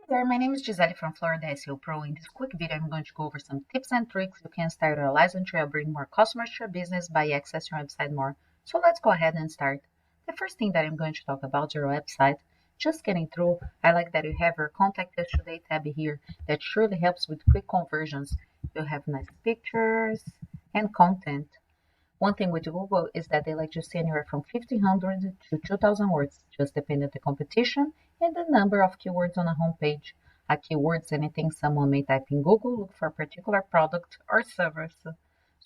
There, my name is Gisele from Florida SEO Pro. In this quick video, I'm going to go over some tips and tricks you can start your license to bring more customers to your business by accessing your website more. So let's go ahead and start. The first thing that I'm going to talk about is your website. Just getting through, I like that you have your Contact Us Today tab here that surely helps with quick conversions. You have nice pictures and content. One thing with Google is that they let you see anywhere from 1,500 to 2,000 words, just depending on the competition and the number of keywords on a homepage. A keyword is anything someone may type in Google, look for a particular product or service. So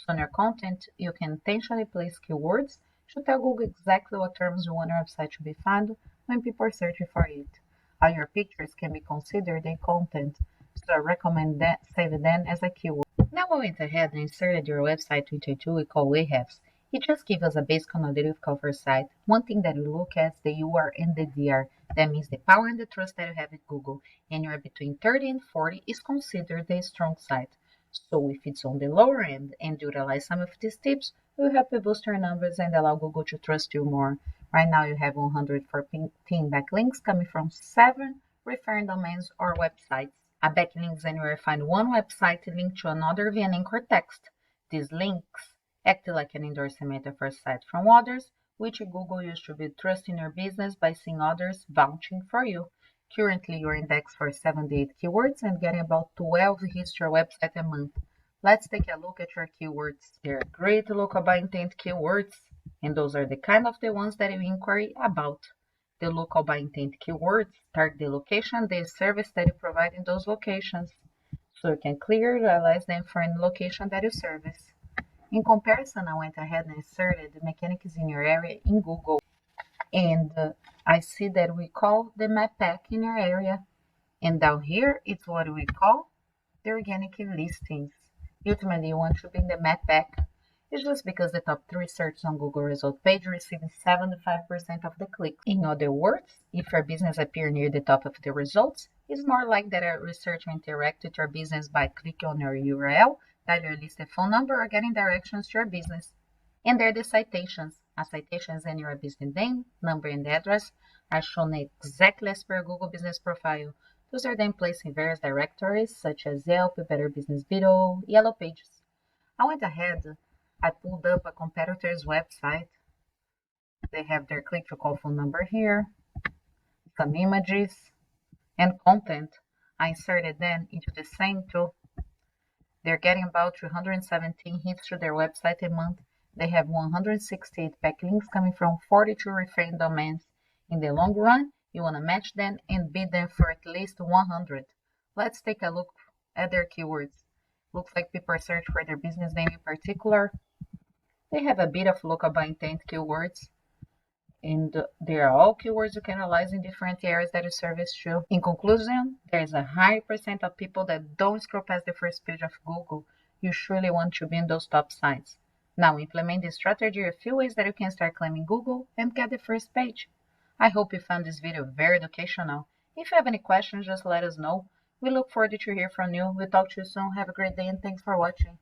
in your content, you can intentionally place keywords to tell Google exactly what terms you want your website to be found when people are searching for it. All your pictures can be considered a content, so I recommend that saving them as a keyword. Now I went ahead and inserted your website into a tool we call Ahrefs. It just gives us a basic knowledge of our site. One thing that we look at is the UR and the DR. That means the power and the trust that you have with Google. Anywhere between 30 and 40 is considered a strong site. So if it's on the lower end and you utilize some of these tips, it will help you boost your numbers and allow Google to trust you more. Right now you have 114 backlinks coming from 7 referring domains or websites. A backlink is anywhere you find one website linked to another via an anchor text. These links act like an endorsement of your site from others, which Google used to build trust in your business by seeing others vouching for you. Currently, you're indexed for 78 keywords and getting about 12 hits to your website a month. Let's take a look at your keywords. They're great local by intent keywords, and those are the kind of the ones that you inquiry about. The local by intent keywords target the location, the service that you provide in those locations, so you can clearly realize them for any location that you service. In comparison, I went ahead and inserted the mechanics in your area in Google, and I see that we call the map pack in your area, and down here it's what we call the organic listings. Ultimately, you want to be in the map pack. It's just because the top 3 searches on Google result page receive 75% of the clicks. In other words, if your business appears near the top of the results, it's more likely that a researcher interact with your business by clicking on your URL, dial your listed phone number, or getting directions to your business. And there are the citations. A citation is any your business name, number, and address are shown exactly as per your Google business profile. Those are then placed in various directories such as Yelp, Better Business Bureau, Yellow Pages. I went ahead, I pulled up a competitor's website. They have their click to call phone number here, some images, and content. I inserted them into the same tool. They're getting about 317 hits to their website a month. They have 168 backlinks coming from 42 referring domains. In the long run, you want to match them and bid them for at least 100. Let's take a look at their keywords. Looks like people are searching for their business name in particular. They have a bit of local by intent keywords, and they are all keywords you can analyze in different areas that you service to. In conclusion, there is a high percent of people that don't scroll past the first page of Google. You surely want to be in those top sites. Now implement this strategy a few ways that you can start claiming Google and get the first page. I hope you found this video very educational. If you have any questions, just let us know. We look forward to hear from you. We'll talk to you soon. Have a great day and thanks for watching.